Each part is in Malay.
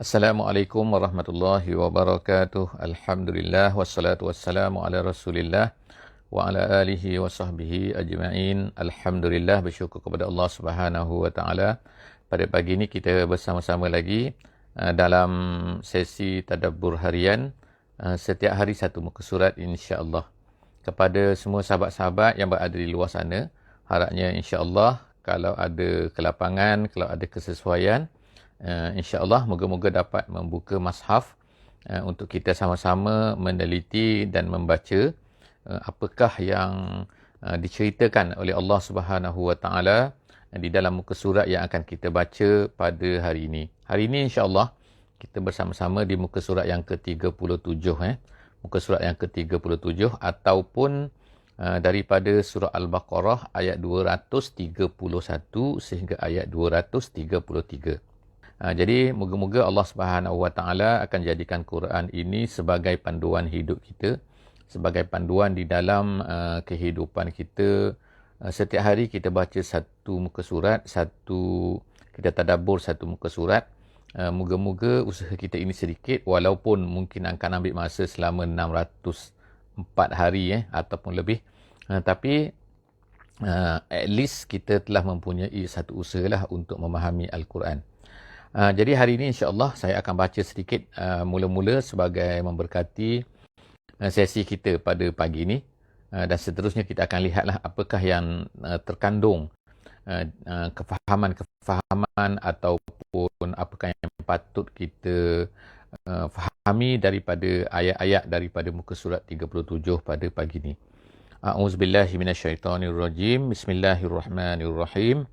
Assalamualaikum warahmatullahi wabarakatuh. Alhamdulillah wassalatu wassalamu ala Rasulillah wa ala alihi wa sahbihi ajma'in. Alhamdulillah, bersyukur kepada Allah Subhanahu wa taala. Pada pagi ini kita bersama-sama lagi dalam sesi tadabbur harian, setiap hari satu muka surat insya-Allah. Kepada semua sahabat-sahabat yang berada di luar sana, harapnya insya-Allah kalau ada kelapangan, kalau ada kesesuaian, insya-Allah moga-moga dapat membuka mushaf untuk kita sama-sama meneliti dan membaca apakah yang diceritakan oleh Allah Subhanahu wa taala di dalam muka surat yang akan kita baca pada hari ini. Hari ini insya-Allah kita bersama-sama di muka surat yang ke-37 muka surat yang ke-37 ataupun daripada surah Al-Baqarah ayat 231 sehingga ayat 233. Jadi moga-moga Allah Subhanahu Wa Taala akan jadikan Quran ini sebagai panduan hidup kita, sebagai panduan di dalam kehidupan kita. Setiap hari kita baca satu muka surat, kita tadabbur satu muka surat. Moga-moga usaha kita ini sedikit, walaupun mungkin akan ambil masa selama 604 hari ataupun lebih, tapi at least kita telah mempunyai satu usahalah untuk memahami Al-Quran. Jadi hari ini insya-Allah saya akan baca sedikit mula-mula sebagai memberkati sesi kita pada pagi ini, dan seterusnya kita akan lihatlah apakah yang terkandung kefahaman ataupun apakah yang patut kita fahami daripada ayat-ayat daripada muka surat 37 pada pagi ini. A'udzubillahi minasyaitonirrajim. Bismillahirrahmanirrahim.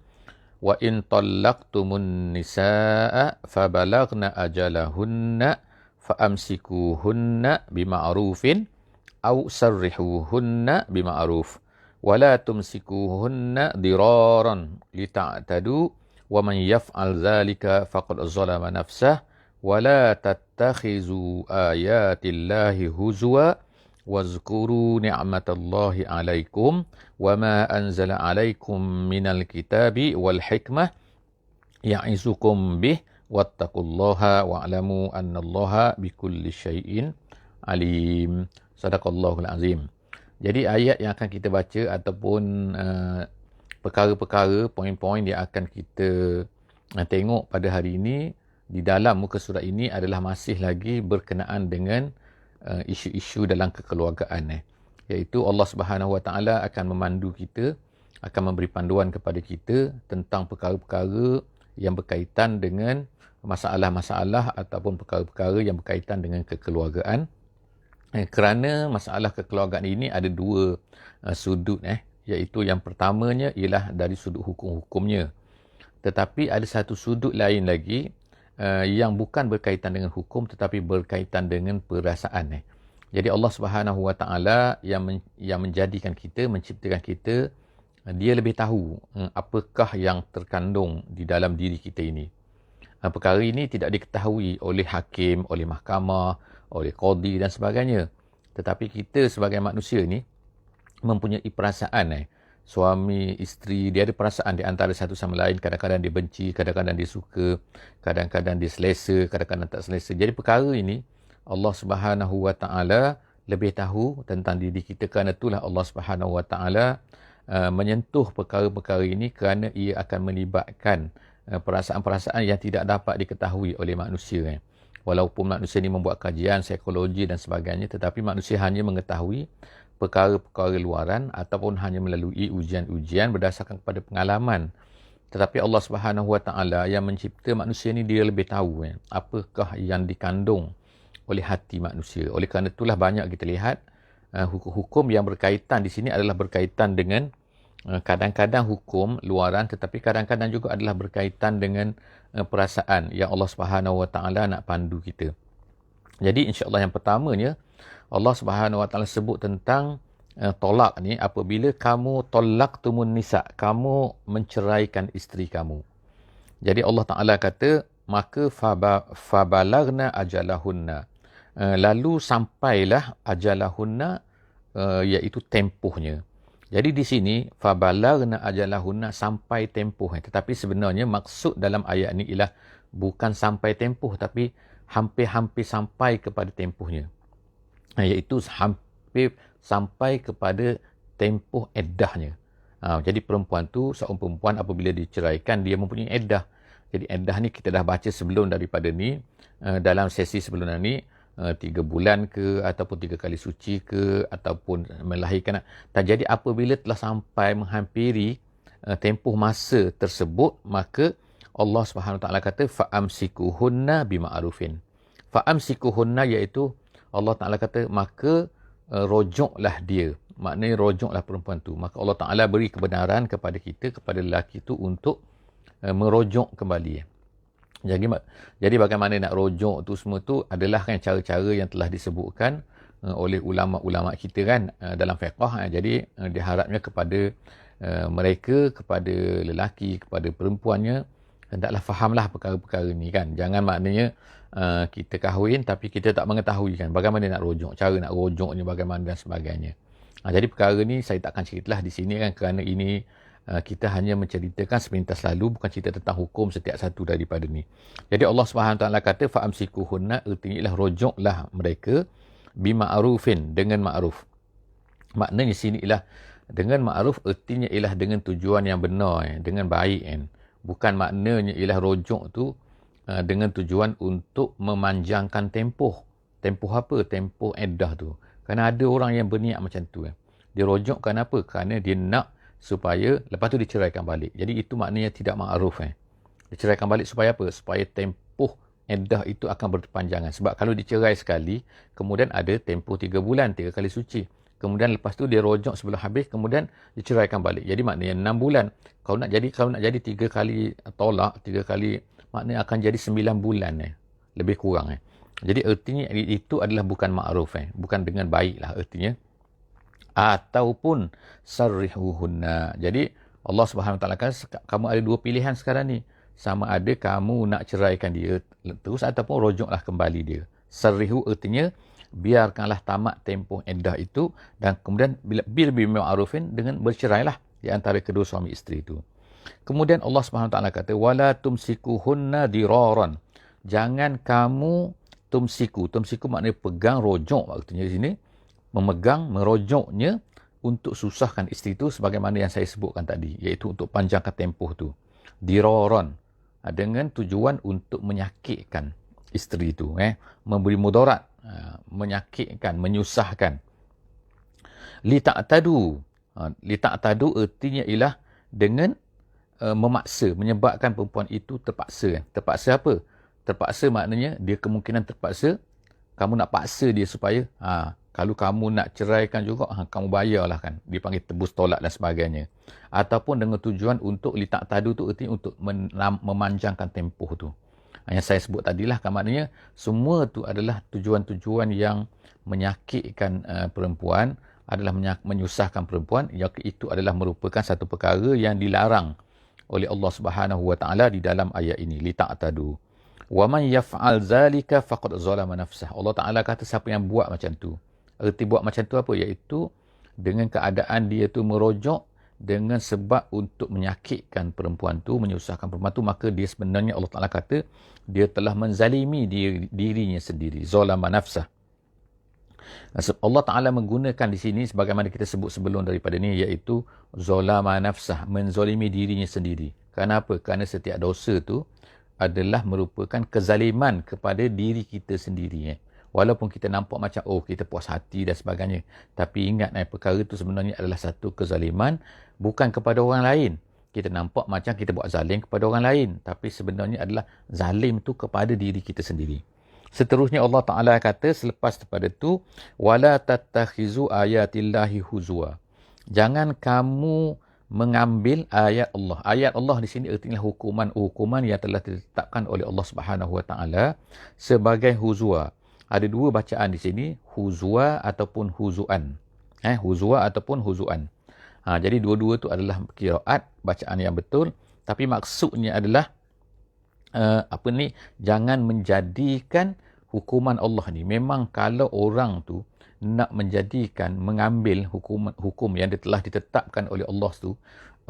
Wa in tallaqtumun nisaa fabalagna ajalahunna faamsikuhunna bima'rufin aw sarrihuhunna bima'ruf wa la tumsikuhunna diraran lita'tadu wa man yaf'al dhalika faqad zalama nafsah wa la tattakhizu ayatillahi huzwa wazkuru ni'matallahi alaikum wa ma anzala alaikum minal kitabi wal hikmah ya'izukum bih wattaqullaha wa'lamu annallaha bikulli syai'in alim. Sadaqallahul azim. Jadi ayat yang akan kita baca ataupun perkara-perkara, poin-poin yang akan kita tengok pada hari ini di dalam muka surat ini adalah masih lagi berkenaan dengan isu-isu dalam kekeluargaan, iaitu Allah Subhanahu Wa Taala akan memandu kita, akan memberi panduan kepada kita tentang perkara-perkara yang berkaitan dengan masalah-masalah ataupun perkara-perkara yang berkaitan dengan kekeluargaan. Kerana masalah kekeluargaan ini ada dua sudut, iaitu yang pertamanya ialah dari sudut hukum-hukumnya, tetapi ada satu sudut lain lagi yang bukan berkaitan dengan hukum tetapi berkaitan dengan perasaan. Jadi Allah Subhanahu Wa Taala yang menjadikan kita, menciptakan kita, dia lebih tahu apakah yang terkandung di dalam diri kita ini. Perkara ini tidak diketahui oleh hakim, oleh mahkamah, oleh qadi dan sebagainya. Tetapi kita sebagai manusia ni mempunyai perasaan. Suami, isteri, dia ada perasaan di antara satu sama lain. Kadang-kadang dia benci, kadang-kadang dia suka, kadang-kadang dia selesa, kadang-kadang tak selesa. Jadi perkara ini Allah Subhanahu Wa Taala lebih tahu tentang diri kita. Kerana itulah Allah Subhanahu Wa Taala menyentuh perkara-perkara ini, kerana ia akan melibatkan perasaan-perasaan yang tidak dapat diketahui oleh manusia. Walaupun manusia ini membuat kajian psikologi dan sebagainya, tetapi manusia hanya mengetahui perkara-perkara luaran ataupun hanya melalui ujian-ujian berdasarkan kepada pengalaman. Tetapi Allah Subhanahu Wa Taala yang mencipta manusia ni, dia lebih tahu apakah yang dikandung oleh hati manusia. Oleh kerana itulah banyak kita lihat hukum-hukum yang berkaitan di sini adalah berkaitan dengan kadang-kadang hukum luaran, tetapi kadang-kadang juga adalah berkaitan dengan perasaan yang Allah Subhanahu Wa Taala nak pandu kita. Jadi insya-Allah yang pertamanya Allah Subhanahu Wa Taala sebut tentang tolak ni, apabila kamu tallaqtumun nisa, kamu menceraikan isteri kamu. Jadi Allah Taala kata, maka fabalagna ajalahunna, lalu sampailah ajalahunna, iaitu tempohnya. Jadi di sini fabalagna ajalahunna, sampai tempoh. Tetapi sebenarnya maksud dalam ayat ni ialah bukan sampai tempoh, tapi hampir-hampir sampai kepada tempohnya. Iaitu hampir sampai kepada tempoh eddahnya. Jadi perempuan tu, seorang perempuan apabila diceraikan, dia mempunyai eddah. Jadi eddah ni kita dah baca sebelum daripada ni, dalam sesi sebelum ni, 3 bulan ke, ataupun 3 kali suci ke, ataupun melahirkan. Jadi apabila telah sampai menghampiri tempoh masa tersebut, maka Allah Subhanahu Wa Taala kata fa'amsikuhunna bima'rufin. Fa'amsikuhunna iaitu Allah Taala kata maka rojoklah dia. Maknanya rojoklah perempuan tu. Maka Allah Taala beri kebenaran kepada kita, kepada lelaki tu untuk merojok kembali. Jadi bagaimana nak rojok tu semua tu adalah kan cara-cara yang telah disebutkan oleh ulama-ulama kita kan dalam fiqh. Jadi diharapnya kepada mereka, kepada lelaki, kepada perempuannya, hendaklah fahamlah perkara-perkara ni kan. Jangan maknanya kita kahwin tapi kita tak mengetahui kan bagaimana nak rojok, cara nak rojoknya bagaimana dan sebagainya. Jadi perkara ni saya takkan ceritalah di sini kan, kerana ini kita hanya menceritakan sepintas lalu, bukan cerita tentang hukum setiap satu daripada ni. Jadi Allah Subhanahu Taala kata fa'amsikuhunna, artinya ialah rojoklah mereka bima'rufin, dengan ma'ruf. Maknanya sini ialah dengan ma'ruf, artinya ialah dengan tujuan yang benar, dengan baik kan. Bukan maknanya ialah rojok tu dengan tujuan untuk memanjangkan tempoh. Tempoh apa? Tempoh eddah tu. Kerana ada orang yang berniat macam tu. Dia rojok kerana apa? Kerana dia nak supaya lepas tu diceraikan balik. Jadi itu maknanya tidak ma'ruf. Diceraikan balik supaya apa? Supaya tempoh eddah itu akan berpanjangan. Sebab kalau dicerai sekali, kemudian ada tempoh 3 bulan, 3 kali suci. Kemudian lepas tu dia rojok sebelum habis, kemudian diceraikan balik. Jadi maknanya 6 bulan. Kalau nak jadi 3 kali tolak, 3 kali, maknanya akan jadi 9 bulan. Lebih kurang. Jadi artinya itu adalah bukan ma'ruf. Bukan dengan baik lah artinya. Ataupun sarrihuhunna. Jadi Allah Subhanahu Wa Taala kata kamu ada 2 pilihan sekarang ni. Sama ada kamu nak ceraikan dia terus ataupun rojoklah kembali dia. Sarrihu artinya biarkanlah tamat tempoh iddah itu, dan kemudian bil ma'rufin, dengan bercerailah di antara kedua suami isteri itu. Kemudian Allah Subhanahu Wa Taala kata wala tumsikuhunna diraran. Jangan kamu tumsiku. Tumsiku maknanya pegang, rojok artinya di sini. Memegang, merojoknya untuk susahkan isteri itu sebagaimana yang saya sebutkan tadi, iaitu untuk panjangkan tempoh tu. Diraran, dengan tujuan untuk menyakitkan isteri itu, memberi mudarat, menyakitkan, menyusahkan. Lita'tadu. Lita'tadu artinya ialah dengan memaksa, menyebabkan perempuan itu terpaksa. Terpaksa apa? Terpaksa maknanya dia kemungkinan terpaksa, kamu nak paksa dia supaya kalau kamu nak ceraikan juga, kamu bayarlah kan. Dipanggil tebus tolak dan sebagainya. Ataupun dengan tujuan untuk lita'tadu tu artinya untuk memanjangkan tempoh tu. Yang saya sebut tadilah kan, maknanya semua tu adalah tujuan-tujuan yang menyakitkan perempuan, adalah menyusahkan perempuan, yang itu adalah merupakan satu perkara yang dilarang oleh Allah Subhanahu Wa Taala di dalam ayat ini, lita'tadu. Wa man yaf'al zalika faqad zalama nafsah. Allah Taala kata siapa yang buat macam tu. Erti buat macam tu apa? Iaitu dengan keadaan dia tu merojok dengan sebab untuk menyakitkan perempuan tu, menyusahkan perempuan tu, maka dia sebenarnya Allah Taala kata dia telah menzalimi dirinya sendiri. Zalama nafsah. Allah Taala menggunakan di sini sebagaimana kita sebut sebelum daripada ni, iaitu zalama nafsah, menzalimi dirinya sendiri. Kenapa? Kerana setiap dosa tu adalah merupakan kezaliman kepada diri kita sendiri. Walaupun kita nampak macam kita puas hati dan sebagainya, tapi ingat perkara itu sebenarnya adalah satu kezaliman, bukan kepada orang lain. Kita nampak macam kita buat zalim kepada orang lain, tapi sebenarnya adalah zalim itu kepada diri kita sendiri. Seterusnya Allah Ta'ala kata selepas daripada itu, wala tattakhizu ayatillahi huzwa. Jangan kamu mengambil ayat Allah. Ayat Allah di sini artinya hukuman yang telah ditetapkan oleh Allah Subhanahu Wa Taala sebagai huzwa. Ada 2 bacaan di sini, huzwa ataupun huzuan. Huzwa ataupun huzuan. Jadi dua-dua tu adalah qiraat, bacaan yang betul, tapi maksudnya adalah jangan menjadikan hukuman Allah ni. Memang kalau orang tu nak mengambil hukum yang telah ditetapkan oleh Allah tu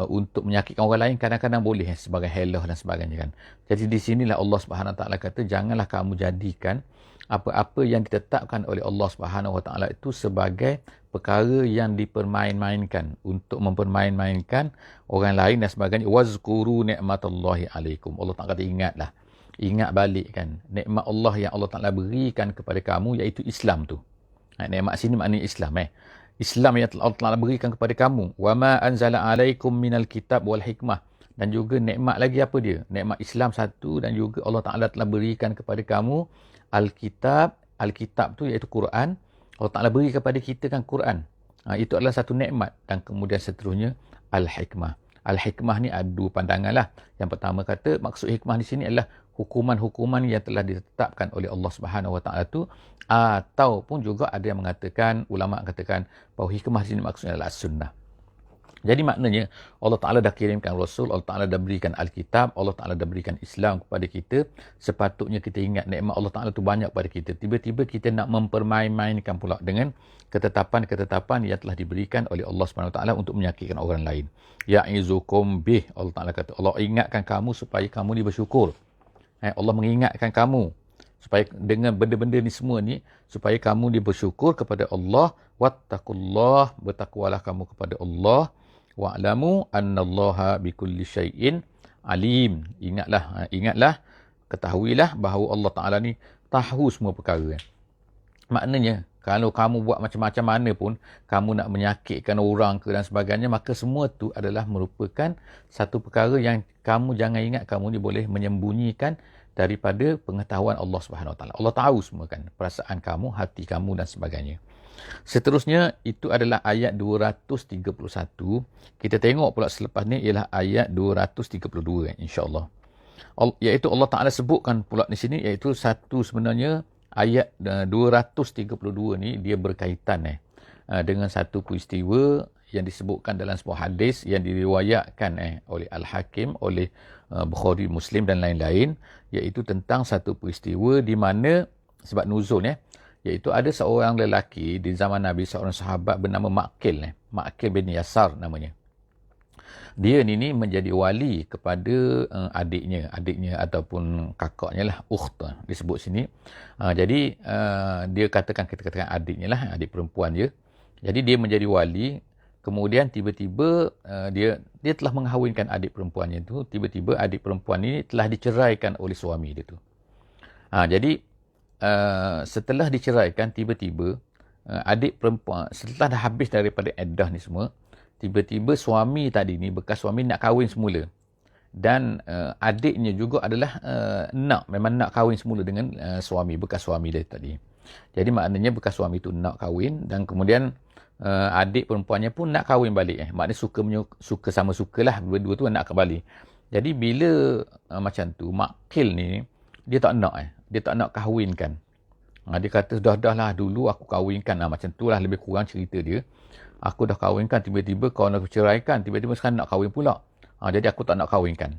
untuk menyakitkan orang lain kadang-kadang boleh sebagai helah dan sebagainya kan. Jadi di sinilah Allah Subhanahu Wa Taala kata janganlah kamu jadikan apa-apa yang ditetapkan oleh Allah Subhanahu Wa Taala itu sebagai perkara yang dipermain-mainkan untuk mempermain-mainkan orang lain dan sebagainya. Wazkuru ni'matallahi alaikum. Allah Taala kata ingatlah. Ingat balik kan nikmat Allah yang Allah Taala berikan kepada kamu iaitu Islam tu. Nikmat sini maknanya Islam Islam yang Allah Taala berikan kepada kamu. Wa ma anzala alaikum minal kitab wal hikmah. Dan juga nikmat lagi apa dia? Nikmat Islam satu dan juga Allah Taala telah berikan kepada kamu Alkitab. Alkitab tu iaitu Quran. Allah Taala beri kepada kita kan Quran. Itu adalah satu nikmat. Dan kemudian seterusnya Al-Hikmah. Al-Hikmah ni ada dua pandangan lah. Yang pertama kata maksud hikmah di sini adalah hukuman-hukuman yang telah ditetapkan oleh Allah Subhanahu Wa Taala tu, ataupun juga ada yang mengatakan, ulama katakan bahawa hikmah di sini maksudnya adalah sunnah. Jadi maknanya Allah Ta'ala dah kirimkan Rasul, Allah Ta'ala dah berikan Alkitab, Allah Ta'ala dah berikan Islam kepada kita. Sepatutnya kita ingat nikmat Allah Ta'ala tu banyak pada kita. Tiba-tiba kita nak mempermain-mainkan pula dengan ketetapan-ketetapan yang telah diberikan oleh Allah Subhanahu Wa Taala untuk menyakitkan orang lain. Ya'izukum bih, Allah Ta'ala kata. Allah ingatkan kamu supaya kamu ni bersyukur. Allah mengingatkan kamu supaya dengan benda-benda ni semua ni supaya kamu ni bersyukur kepada Allah. Wattaqullah, bertakwalah kamu kepada Allah. Wa'lamu annallaha bikulli syai'in alim. Ingatlah, ketahuilah bahawa Allah Ta'ala ni tahu semua perkara. Maknanya, kalau kamu buat macam-macam mana pun, kamu nak menyakitkan orang ke dan sebagainya, maka semua tu adalah merupakan satu perkara yang kamu jangan ingat kamu ni boleh menyembunyikan daripada pengetahuan Allah Subhanahu Wa Taala. Allah tahu semua kan, perasaan kamu, hati kamu dan sebagainya. Seterusnya, itu adalah ayat 231. Kita tengok pula selepas ni ialah ayat 232 insya-Allah. Iaitu Allah Ta'ala sebutkan pula di sini, iaitu satu sebenarnya ayat 232 ni dia berkaitan dengan satu peristiwa yang disebutkan dalam sebuah hadis yang diriwayatkan oleh Al-Hakim, oleh Bukhari, Muslim dan lain-lain, iaitu tentang satu peristiwa di mana sebab nuzul iaitu ada seorang lelaki di zaman Nabi, seorang sahabat bernama Ma'qil. Ma'qil bin Yasar namanya. Dia ni menjadi wali kepada adiknya ataupun kakaknya lah, ukht disebut sini. Jadi dia kita katakan adiknya lah, adik perempuan dia. Jadi dia menjadi wali, kemudian tiba-tiba dia telah mengahwinkan adik perempuannya tu. Tiba-tiba adik perempuan ini telah diceraikan oleh suami dia tu. Jadi setelah diceraikan, tiba-tiba adik perempuan setelah dah habis daripada iddah ni semua, tiba-tiba suami tadi ni, bekas suami nak kahwin semula. Dan adiknya juga adalah memang nak kahwin semula dengan suami, bekas suami dia tadi. Jadi maknanya bekas suami tu nak kahwin dan kemudian adik perempuannya pun nak kahwin balik. Maknanya suka sama sukalah, berdua tu nak kembali. Jadi bila macam tu, Ma'qil ni dia tak nak kahwinkan. Dia kata dah lah dulu aku kahwinkan. Macam tu lah lebih kurang cerita dia. Aku dah kahwinkan, tiba-tiba kau nak ceraikan, tiba-tiba sekarang nak kahwin pula. Jadi aku tak nak kahwinkan.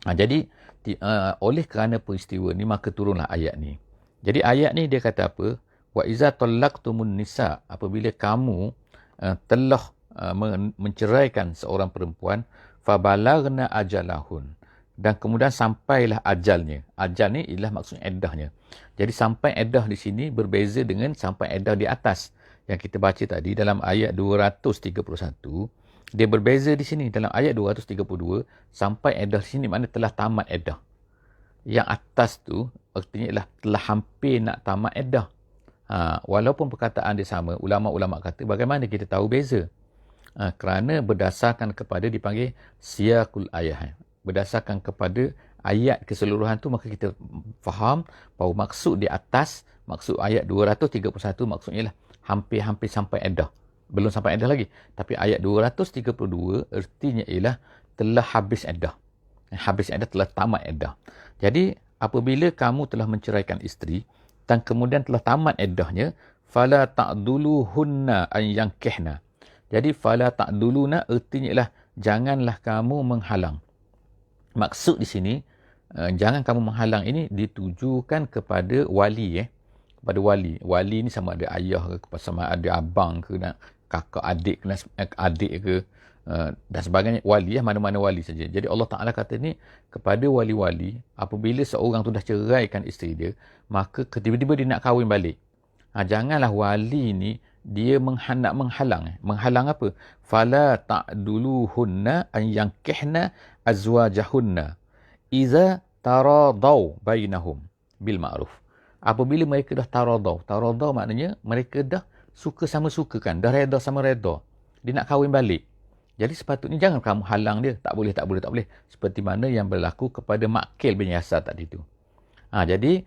Jadi oleh kerana peristiwa ni maka turunlah ayat ni. Jadi ayat ni dia kata apa? Wa iza tallaqtumun nisa, apabila kamu telah menceraikan seorang perempuan, fabalagna ajalahun, dan kemudian sampailah ajalnya. Ajal ni ialah maksudnya iddahnya. Jadi sampai iddah di sini berbeza dengan sampai iddah di atas yang kita baca tadi dalam ayat 231. Dia berbeza di sini dalam ayat 232, sampai iddah di sini maknanya telah tamat iddah. Yang atas tu artinya ialah telah hampir nak tamat iddah. Walaupun perkataan dia sama, ulama-ulama kata bagaimana kita tahu beza? Kerana berdasarkan kepada dipanggil siyaqul ayat. Berdasarkan kepada ayat keseluruhan tu, maka kita faham bahawa maksud di atas, maksud ayat 231 maksudnya lah hampir-hampir sampai iddah. Belum sampai iddah lagi. Tapi ayat 232 artinya ialah telah habis iddah. Habis iddah, telah tamat iddah. Jadi apabila kamu telah menceraikan isteri dan kemudian telah tamat iddahnya, fala ta'duluhunna an yankihna. Jadi fala ta'duluna artinya ialah janganlah kamu menghalang. Maksud di sini, jangan kamu menghalang ini ditujukan kepada wali. Kepada wali. Wali ni sama ada ayah ke, sama ada abang ke, kakak adik ke, dan sebagainya. Wali mana-mana wali saja. Jadi Allah Ta'ala kata ni kepada wali-wali, apabila seorang tu dah ceraikan isteri dia, maka tiba-tiba dia nak kahwin balik. Janganlah wali ni dia nak menghalang. Menghalang apa? Fala ta'duluhunna an yankihna azwajahunna iza taradau bainahum bil ma'ruf. Apabila mereka dah taradau. Taradau maknanya mereka dah suka sama suka kan. Dah reda sama reda. Dia nak kahwin balik. Jadi sepatutnya jangan kamu halang dia. Tak boleh, tak boleh, tak boleh. Seperti mana yang berlaku kepada Makil bin Yasar tadi tu. Jadi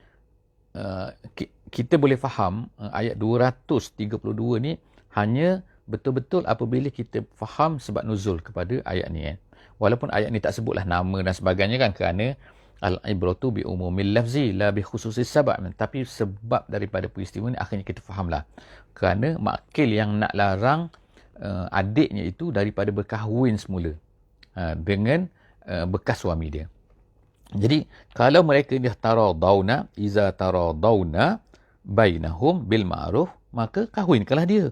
kita boleh faham ayat 232 ni hanya betul-betul apabila kita faham sebab nuzul kepada ayat ni kan. Walaupun ayat ni tak sebutlah nama dan sebagainya kan, kerana al-ibratu bi umumil lafzi la bi khususis sabab. Tapi sebab daripada peristiwa ni akhirnya kita fahamlah. Kerana Makil yang nak larang adiknya itu daripada berkahwin semula dengan bekas suami dia. Jadi kalau mereka dah taradawna, iza taradawna bainahum bil ma'ruf, maka kahwinkanlah dia.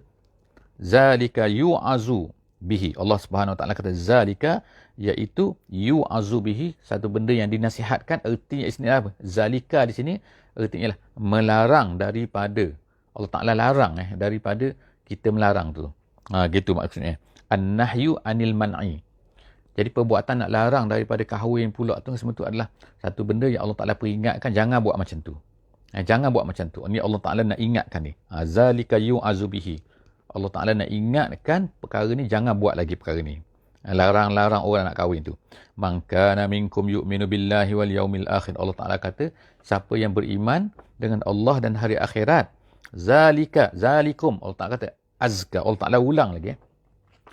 Zalika yu'azu bihi. Allah Subhanahu Wa Taala kata zalika, iaitu yu'azu bihi, satu benda yang dinasihatkan. Artinya di sini apa? Zalika di sini artinya melarang daripada, Allah Taala larang daripada kita melarang tu. Gitu maksudnya. An-nahyu anil man'i. Jadi perbuatan nak larang daripada kahwin pula tu semua tu adalah satu benda yang Allah Ta'ala peringatkan, jangan buat macam tu. Jangan buat macam tu. Ini Allah Ta'ala nak ingatkan ni. Zalika yu'azu bihi. Allah Ta'ala nak ingatkan perkara ni, jangan buat lagi perkara ni. Larang-larang orang nak kahwin tu. Man kana minkum yu'minu billahi wal yaumil akhir. Allah Ta'ala kata, siapa yang beriman dengan Allah dan hari akhirat. Zalika, zalikum. Allah Ta'ala kata, azka. Allah Ta'ala ulang lagi.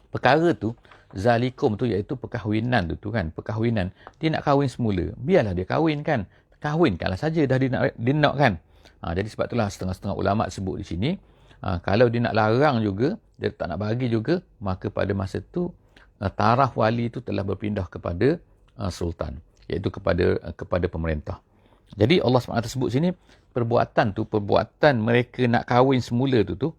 Perkara tu, zalikum tu iaitu perkahwinan tu kan. Perkahwinan. Dia nak kahwin semula. Biarlah dia kahwin kan. Kahwinkanlah saja dah dia nak kan. Jadi sebab itulah setengah-setengah ulama sebut di sini. Kalau dia nak larang juga, dia tak nak bagi juga, maka pada masa tu taraf wali itu telah berpindah kepada sultan. Iaitu kepada pemerintah. Jadi Allah SWT sebut sini, perbuatan mereka nak kahwin semula tu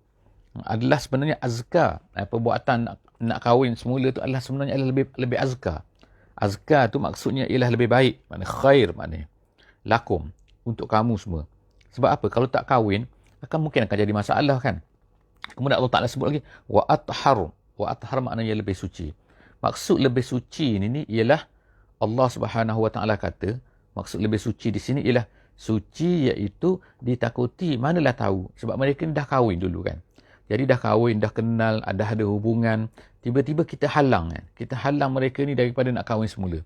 adalah sebenarnya azka. Perbuatan nak kahwin semula tu adalah sebenarnya lebih azka. Azka tu maksudnya ialah lebih baik. Maknanya khair, maknanya lakum, untuk kamu semua. Sebab apa? Kalau tak kahwin, mungkin akan jadi masalah kan. Kemudian Allah Ta'ala sebut lagi, wa athhar. Wa athhar maknanya lebih suci. Maksud lebih suci ni ialah Allah Subhanahu Wa Ta'ala kata, maksud lebih suci di sini ialah suci iaitu ditakuti. Manalah tahu, sebab mereka ni dah kahwin dulu kan. Jadi dah kahwin, dah kenal, dah ada hubungan. Tiba-tiba kita halang kan. Kita halang mereka ni daripada nak kahwin semula.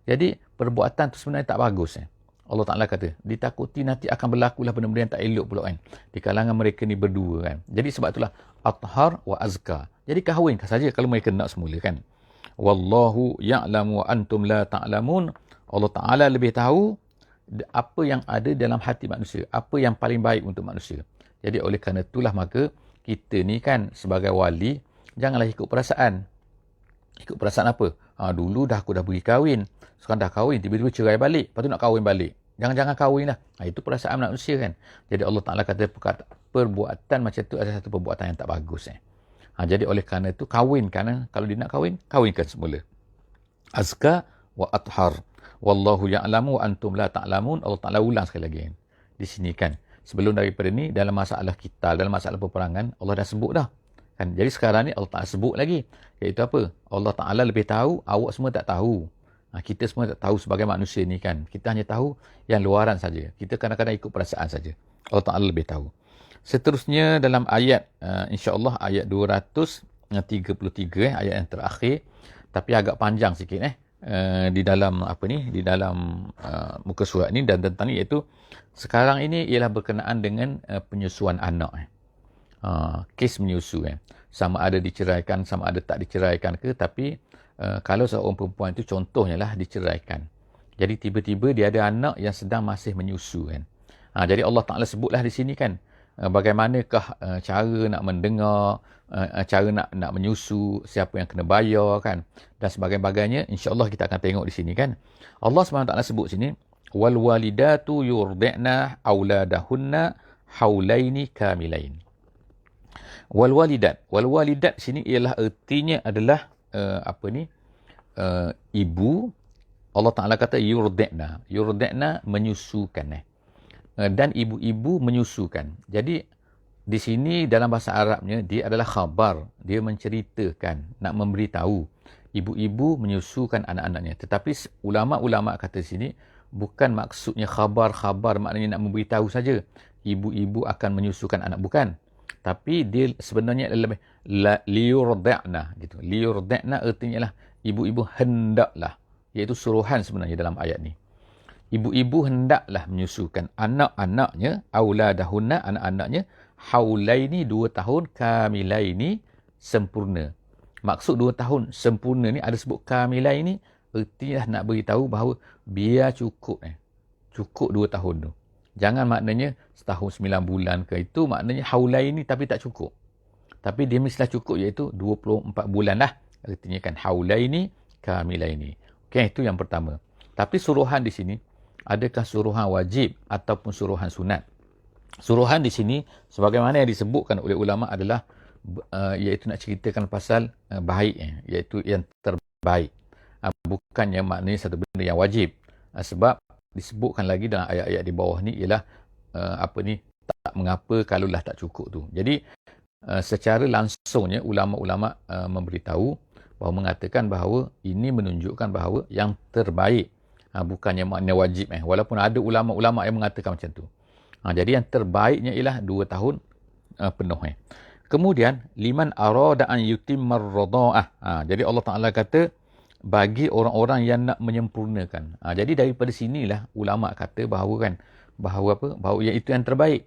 Jadi perbuatan tu sebenarnya tak bagus kan. Allah Ta'ala kata, ditakuti nanti akan berlakulah benda-benda yang tak elok pula kan. Di kalangan mereka ni berdua kan. Jadi sebab itulah athhar wa azka. Jadi kahwinkan saja kalau mereka nak semula kan. Wallahu ya'lamu wa antum la ta'lamun. Allah Ta'ala lebih tahu apa yang ada dalam hati manusia. Apa yang paling baik untuk manusia. Jadi oleh kerana itulah maka kita ni kan sebagai wali, janganlah ikut perasaan. Ikut perasaan apa? Dulu aku dah beri kahwin. Sekarang dah kahwin, tiba-tiba cerai balik. Lepas tu nak kahwin balik. Jangan-jangan kahwin lah. Itu perasaan manusia kan. Jadi Allah Ta'ala kata perbuatan macam tu adalah satu perbuatan yang tak bagus. Jadi oleh kerana itu kahwinkan. Kalau dia nak kahwin, kahwinkan semula. Azka wa athhar. Wallahu ya'lamu wa antum la ta'lamun. Allah Ta'ala ulang sekali lagi di sini kan. Sebelum daripada ni, dalam masalah kita, dalam masalah peperangan, Allah dah sebut dah. Kan? Jadi sekarang ni Allah Ta'ala sebut lagi. Iaitu apa? Allah Ta'ala lebih tahu, awak semua tak tahu. Kita semua tak tahu sebagai manusia ni kan. Kita hanya tahu yang luaran saja. Kita kadang-kadang ikut perasaan saja. Allah Ta'ala lebih tahu. Seterusnya dalam ayat, insya-Allah ayat 233, ayat yang terakhir. Tapi agak panjang sikit di dalam di dalam muka surat ni dan tentang ni, iaitu sekarang ini ialah berkenaan dengan penyusuan anak. Kes menyusu sama ada diceraikan, sama ada tak diceraikan ke. Tapi kalau seorang perempuan itu contohnya lah diceraikan, jadi tiba-tiba dia ada anak yang sedang masih menyusu kan. Jadi Allah Ta'ala sebutlah di sini kan, bagaimanakah cara nak mendengar, cara nak menyusu, siapa yang kena bayar kan, dan sebagainya. InsyaAllah kita akan tengok di sini kan. Allah SWT sebut sini, wal walidatu yurdi'na auladahunna haulaini kamilain. Wal walidat sini ialah artinya adalah ibu, Allah Ta'ala kata yurdi'na menyusukan. Dan ibu-ibu menyusukan. Jadi di sini dalam bahasa Arabnya dia adalah khabar, dia menceritakan, nak memberitahu ibu-ibu menyusukan anak-anaknya. Tetapi ulama-ulama kata sini bukan maksudnya khabar-khabar, maknanya nak memberitahu saja ibu-ibu akan menyusukan anak, bukan. Tapi dia sebenarnya lebih liyurdi'na gitu. Liyurdi'na artinya lah ibu-ibu hendaklah, iaitu suruhan sebenarnya dalam ayat ni. Ibu-ibu hendaklah menyusukan anak-anaknya, auladahunna, anak-anaknya, haulaini 2 tahun, kamilaini sempurna. Maksud 2 tahun sempurna ni ada sebut kamilaini, artinya nak beritahu bahawa biar cukup cukup 2 tahun tu. Jangan maknanya setahun 9 bulan ke, itu maknanya haulaini tapi tak cukup. Tapi dia mestilah cukup, iaitu 24 bulan lah. Artinya kan haulaini kamilaini. Okey, itu yang pertama. Tapi suruhan di sini, adakah suruhan wajib ataupun suruhan sunat? Suruhan di sini sebagaimana yang disebutkan oleh ulama adalah iaitu nak ceritakan pasal baik, iaitu yang terbaik. Bukannya maknanya satu benda yang wajib. Sebab disebutkan lagi dalam ayat-ayat di bawah ni ialah tak mengapa kalaulah tak cukup tu. Jadi secara langsungnya ulama-ulama memberitahu bahawa mengatakan bahawa ini menunjukkan bahawa yang terbaik, bukannya makna wajib. Walaupun ada ulama-ulama yang mengatakan macam tu. Jadi yang terbaiknya ialah 2 tahun penuh. Kemudian liman arada an yutimmar radha'ah. Jadi Allah Taala kata bagi orang-orang yang nak menyempurnakan. Jadi daripada sinilah ulama kata bahawa bahawa yang itu yang terbaik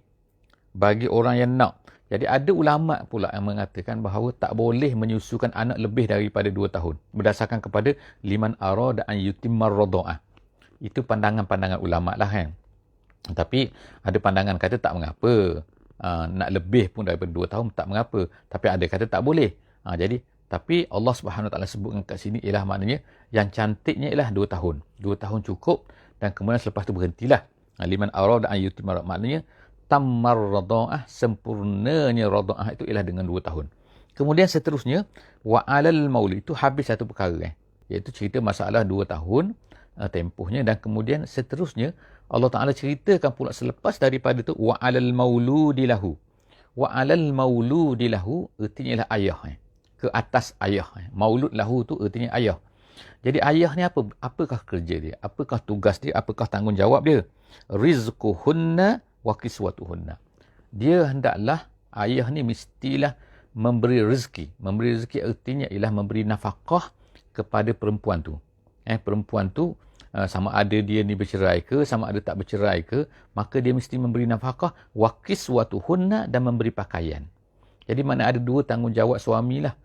bagi orang yang nak. Jadi ada ulama pula yang mengatakan bahawa tak boleh menyusukan anak lebih daripada 2 tahun berdasarkan kepada liman arada an yutimmar radha'ah. Itu pandangan-pandangan ulama lah kan. Tapi ada pandangan kata tak mengapa. Nak lebih pun daripada 2 tahun tak mengapa. Tapi ada kata tak boleh. Tapi Allah Subhanahu Wa Taala sebutkan kat sini ialah maknanya yang cantiknya ialah 2 tahun. 2 tahun cukup dan kemudian selepas tu berhentilah. Liman arada an yutimma, maknanya tammar radha'ah, sempurnanya radha'ah itu ialah dengan 2 tahun. Kemudian seterusnya wa 'alal maulid, itu habis satu perkara iaitu cerita masalah 2 tahun tempohnya, dan kemudian seterusnya Allah Ta'ala ceritakan pula selepas daripada tu wa 'alal mauludi lahu. Wa 'alal mauludi lahu artinya ialah ayah, ke atas ayah. Maulud lahu tu artinya ayah. Jadi ayah ni apakah kerja dia? Apakah tugas dia? Apakah tanggungjawab dia? Rizquhunna wa kiswatuhunna. Dia hendaklah, ayah ni mestilah memberi rezeki. Memberi rezeki artinya ialah memberi nafkah kepada perempuan tu. Perempuan tu sama ada dia ni bercerai ke, sama ada tak bercerai ke, maka dia mesti memberi nafkah, wa kiswatuhunna, dan memberi pakaian. Jadi mana ada 2 tanggungjawab suamilah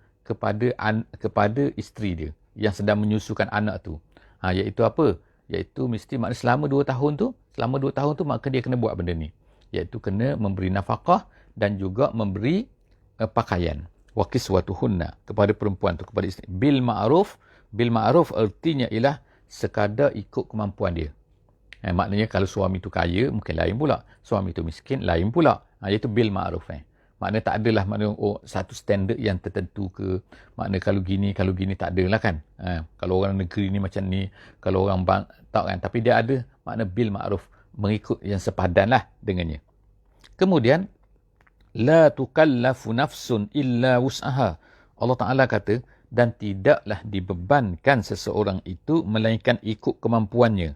kepada isteri dia yang sedang menyusukan anak tu. Iaitu apa? Iaitu mesti makna selama 2 tahun tu maka dia kena buat benda ni. Iaitu kena memberi nafkah dan juga memberi pakaian. Wa kiswatuhunna, kepada perempuan tu, kepada isteri. Bil ma'ruf artinya ialah sekadar ikut kemampuan dia. Maknanya kalau suami tu kaya mungkin lain pula, suami tu miskin lain pula. Iaitu bil ma'ruf. Maknanya tak adalah satu standard yang tertentu ke. Maknanya kalau gini tak adalah kan. Kalau orang negeri ni macam ni, kalau orang bank tak kan. Tapi dia ada makna bil ma'ruf, mengikut yang sepadan lah dengannya. Kemudian la tukallafu nafsun illa wus'aha. Allah Ta'ala kata, dan tidaklah dibebankan seseorang itu melainkan ikut kemampuannya.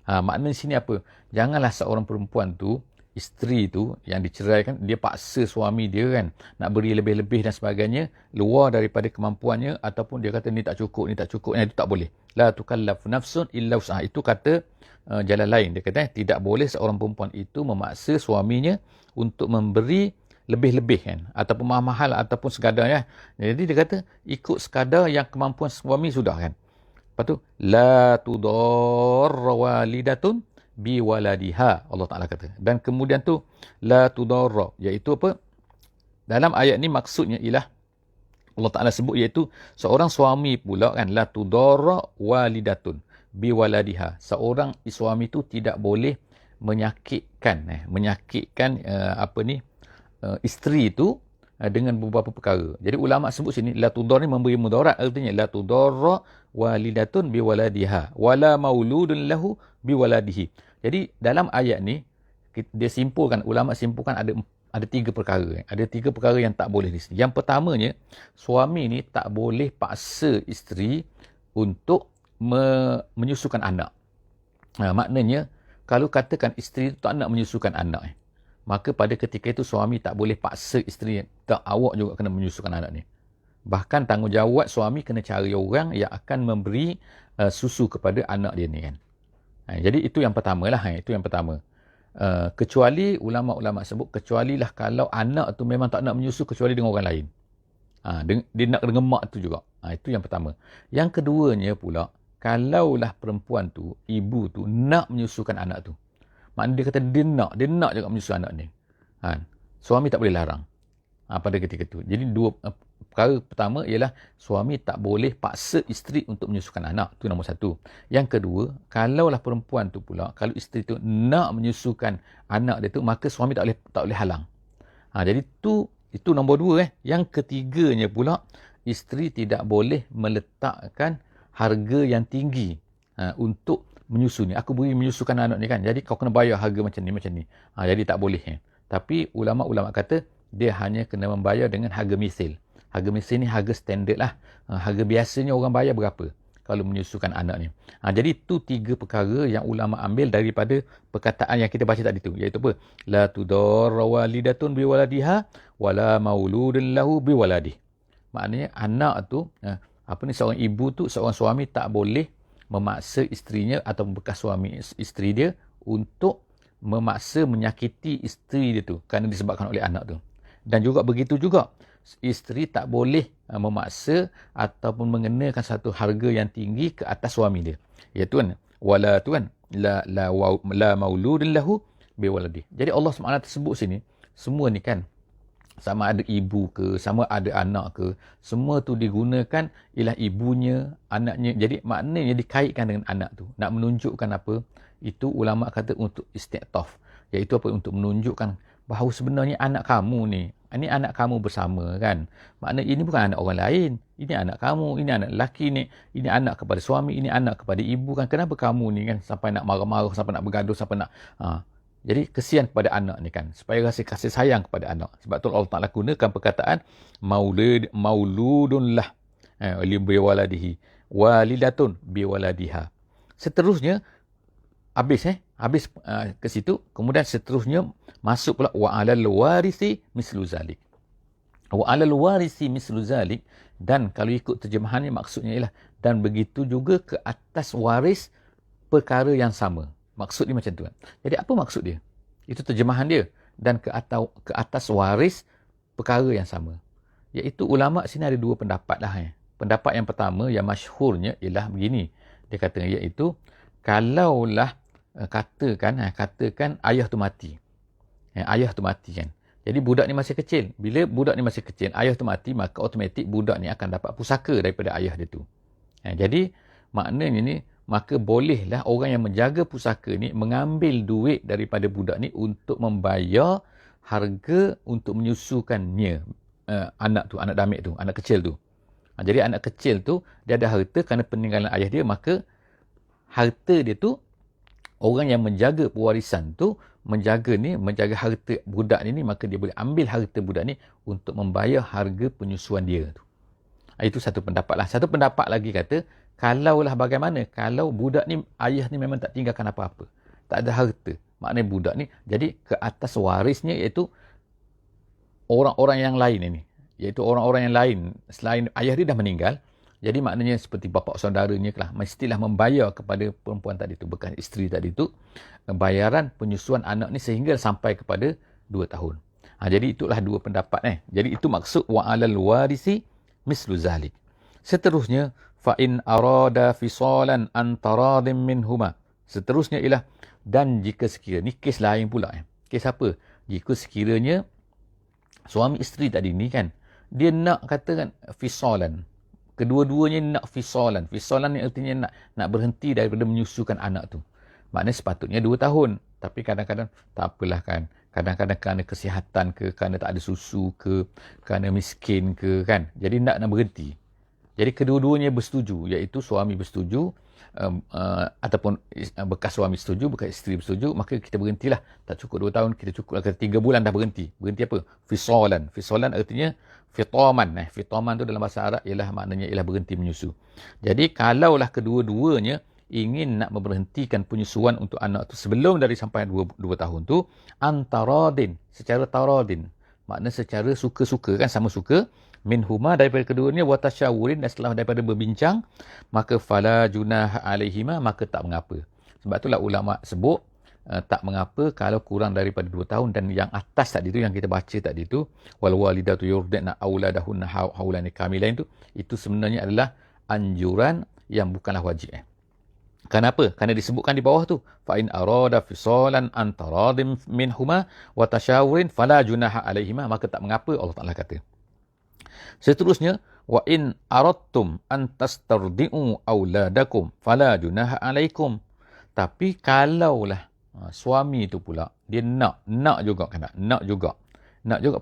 Maknanya sini apa? Janganlah seorang perempuan tu, isteri tu yang diceraikan, dia paksa suami dia kan nak beri lebih-lebih dan sebagainya luar daripada kemampuannya, ataupun dia kata ni tak cukup, itu tak boleh. La tukallafu nafsun illa wus'aha. Itu kata jalan lain. Dia kata tidak boleh seorang perempuan itu memaksa suaminya untuk memberi lebih-lebih kan, ataupun mahal-mahal ataupun sekadar ya. Jadi dia kata ikut sekadar yang kemampuan suami sudah kan. Lepas tu la tudarra walidatun bi waladiha, Allah Taala kata. Dan kemudian tu la tudarra, iaitu apa? Dalam ayat ni maksudnya ialah Allah Taala sebut iaitu seorang suami pula kan, la tudarra walidatun bi waladiha. Seorang suami tu tidak boleh menyakitkan isteri itu dengan beberapa perkara. Jadi ulama sebut sini la tudar ni memberi mudarat, artinya la tudarra walidatun biwaladiha wala mauludun lahu biwaladihi. Jadi dalam ayat ni dia simpulkan, ulama simpulkan ada 3 perkara. Ada 3 perkara yang tak boleh di sini. Yang pertamanya, suami ni tak boleh paksa isteri untuk menyusukan anak. Maknanya kalau katakan isteri tu tak nak menyusukan anak, maka pada ketika itu suami tak boleh paksa isteri, tak, awak juga kena menyusukan anak ni. Bahkan tanggungjawab suami kena cari orang yang akan memberi susu kepada anak dia ni kan. Jadi itu yang pertama lah. Itu yang pertama. Kecuali ulama-ulama sebut, kecualilah kalau anak tu memang tak nak menyusu kecuali dengan orang lain. Dia nak dengan mak tu juga. Itu yang pertama. Yang keduanya pula, kalaulah perempuan tu, ibu tu nak menyusukan anak tu, maknanya dia kata dia nak juga menyusu anak ni. Suami tak boleh larang pada ketika tu. Jadi perkara pertama ialah suami tak boleh paksa isteri untuk menyusukan anak. Itu nombor satu. Yang kedua, kalaulah perempuan tu pula, kalau isteri tu nak menyusukan anak dia tu, maka suami tak boleh halang. Jadi itu nombor dua. Yang ketiganya pula, isteri tidak boleh meletakkan harga yang tinggi untuk menyusu ni. Aku beri menyusukan anak ni kan, jadi kau kena bayar harga macam ni. Jadi tak boleh. Tapi ulama-ulama kata dia hanya kena membayar dengan harga misil. Harga misil ni harga standard lah. Harga biasanya orang bayar berapa kalau menyusukan anak ni. Jadi itu 3 perkara yang ulama ambil daripada perkataan yang kita baca tadi tu, iaitu apa? La tudarra walidatun biwaladiha wala mauludun lahu biwaladih. Maknanya anak tu, seorang ibu tu, seorang suami tak boleh memaksa isterinya atau bekas suami isteri dia untuk memaksa menyakiti isteri dia tu kerana disebabkan oleh anak tu. Dan juga begitu juga, isteri tak boleh memaksa ataupun mengenakan satu harga yang tinggi ke atas suami dia. Iaitu kan, wala tu kan, la mauludun lahu biwaladi. Jadi Allah SWT tersebut sini, semua ni kan, sama ada ibu ke, sama ada anak ke, semua tu digunakan ialah ibunya, anaknya. Jadi maknanya dikaitkan dengan anak tu. Nak menunjukkan apa? Itu ulama kata untuk istiqtaf. Iaitu apa? Untuk menunjukkan bahawa sebenarnya anak kamu ni, ini anak kamu bersama kan. Maknanya ini bukan anak orang lain. Ini anak kamu, ini anak lelaki ni, ini anak kepada suami, ini anak kepada ibu kan. Kenapa kamu ni kan sampai nak marah-marah, sampai nak bergaduh, sampai nak... Jadi kesian kepada anak ni kan, supaya rasa kasih sayang kepada anak. Sebab tu Allah Ta'ala gunakan perkataan mauludun lah biwaladihi walidatun biwaladiha. Seterusnya habis ke situ, kemudian seterusnya masuk pula wa alal warisi mislu zalik. Wa alal warisi mislu zalik, dan kalau ikut terjemahannya maksudnya ialah dan begitu juga ke atas waris perkara yang sama. Maksud dia macam tu kan. Jadi apa maksud dia? Itu terjemahan dia. Dan ke atas waris perkara yang sama. Iaitu ulama' sini ada 2 pendapat lah. Pendapat yang pertama yang masyhurnya ialah begini. Dia kata iaitu kalaulah katakan ayah tu mati. Ayah tu mati kan. Jadi budak ni masih kecil. Bila budak ni masih kecil, ayah tu mati, maka automatik budak ni akan dapat pusaka daripada ayah dia tu. Jadi maknanya ni, maka bolehlah orang yang menjaga pusaka ni mengambil duit daripada budak ni untuk membayar harga untuk menyusukannya anak tu, anak damik tu, anak kecil tu. Jadi anak kecil tu dia ada harta kerana peninggalan ayah dia, maka harta dia tu, orang yang menjaga pewarisan tu menjaga harta budak ni, maka dia boleh ambil harta budak ni untuk membayar harga penyusuan dia tu. Itu satu pendapat lah. Satu pendapat lagi kata, kalaulah bagaimana? Kalau budak ni, ayah ni memang tak tinggalkan apa-apa. Tak ada harta. Maknanya budak ni, jadi ke atas warisnya iaitu orang-orang yang lain ini. Iaitu orang-orang yang lain. Selain ayah dia dah meninggal, jadi maknanya seperti bapa saudaranya lah, mestilah membayar kepada perempuan tadi tu, bekas isteri tadi tu, bayaran penyusuan anak ni sehingga sampai kepada 2 tahun. Jadi itulah 2 pendapat. Jadi itu maksud wa alal warisi mislu zalik. Seterusnya, fa'in arada fisalan antaradim minhuma. Seterusnya ialah, dan jika sekiranya, ni kes lain pula. Kes apa? Jika sekiranya suami isteri tadi ni kan, dia nak katakan fisalan. Kedua-duanya nak fisalan. Fisalan ni artinya nak berhenti daripada menyusukan anak tu. Maknanya sepatutnya 2 tahun. Tapi kadang-kadang tak apalah kan. Kadang-kadang kerana kesihatan ke, kerana tak ada susu ke, kerana miskin ke, kan. Jadi nak berhenti. Jadi kedua-duanya bersetuju, iaitu suami bersetuju, ataupun bekas suami setuju, bekas isteri bersetuju, maka kita berhentilah. Tak cukup 2 tahun, kita cukup 3 bulan dah berhenti. Berhenti apa? Fisalan. Fisalan artinya fitaman. Fitaman tu dalam bahasa Arab ialah maknanya ialah berhenti menyusu. Jadi kalaulah kedua-duanya ingin nak memberhentikan penyusuan untuk anak tu sebelum dari sampai 2 tahun tu, antaradin, secara taradin. Makna secara suka-suka, kan, sama suka, minhuma, daripada keduanya, watasyawurin, dan setelah daripada berbincang, maka fala junah alaihima, maka tak mengapa. Sebab itulah ulama sebut tak mengapa kalau kurang daripada 2 tahun, dan yang atas tadi tu, yang kita baca tadi tu, wal walidatu yurdina auladahunna haulani kamilain tu, itu sebenarnya adalah anjuran yang bukanlah wajib. Kenapa? Kerana disebutkan di bawah tu, fa in arada fisalan antaradim minhuma wa tashawurin fala junaha alaihima, maka tak mengapa, Allah Taala kata. Seterusnya, wa in aradtum an tastardi'u auladakum fala junaha alaikum. Tapi kalaulah suami tu pula dia nak juga, kan, nak juga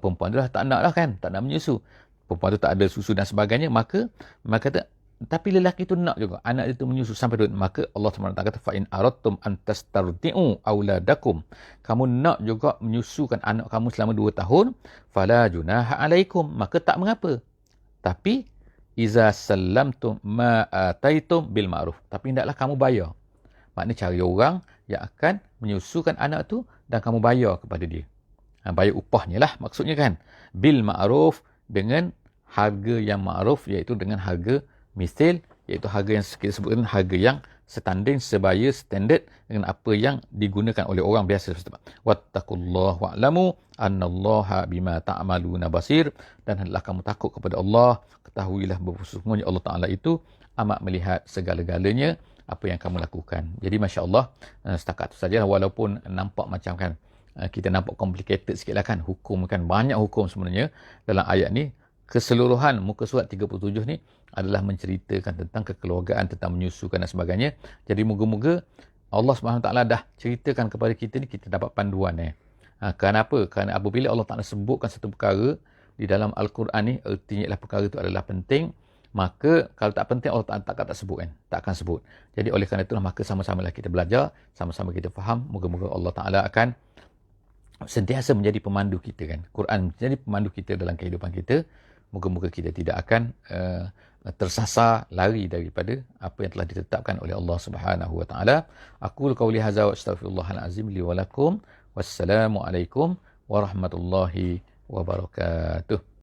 perempuan tu dah tak nak lah, kan, tak nak menyusu, perempuan tu tak ada susu dan sebagainya, maka kata, tapi lelaki tu nak juga anak itu menyusu sampai 2, maka Allah SWT kata fa in aradtum an tastardi'u auladakum, kamu nak juga menyusukan anak kamu selama 2 tahun, fala junaha alaikum, maka tak mengapa. Tapi iza sallamtum ma ataitum bil ma'ruf, tapi hendaklah kamu bayar. Maknanya cari orang yang akan menyusukan anak tu dan kamu bayar kepada dia. Bayar upahnya lah maksudnya, kan. Bil ma'ruf, dengan harga yang ma'ruf, iaitu dengan harga misil, iaitu harga yang kita sebutkan harga yang setanding, sebaya, standard dengan apa yang digunakan oleh orang biasa. Wattaqullaha wa'lamu annallaha bima ta'maluna basir, dan hendaklah kamu takut kepada Allah, ketahuilah bahawa sesungguhnya Allah Ta'ala itu amat melihat segala-galanya apa yang kamu lakukan. Jadi masya-Allah, setakat itu saja, walaupun nampak macam, kan, kita nampak complicated sikit lah, kan, hukum, kan, banyak hukum sebenarnya dalam ayat ni. Keseluruhan muka surat 37 ni adalah menceritakan tentang kekeluargaan, tentang menyusukan dan sebagainya. Jadi moga-moga Allah SWT dah ceritakan kepada kita ni, kita dapat panduan. Kenapa? Kerana apabila Allah Ta'ala sebutkan satu perkara di dalam Al-Quran ni, artinya ialah perkara itu adalah penting, maka kalau tak penting Allah Ta'ala tak sebut, kan? Tak akan sebut. Jadi oleh kerana itulah, maka sama-samalah kita belajar, sama-sama kita faham. Moga-moga Allah Ta'ala akan sentiasa menjadi pemandu kita, kan. Quran menjadi pemandu kita dalam kehidupan kita. Moga-moga kita tidak akan tersasar, lari daripada apa yang telah ditetapkan oleh Allah Subhanahu wa taala. Aqulu qauli hadza wa astaghfirullahal azim li wa lakum. Wassalamu alaikum warahmatullahi wabarakatuh.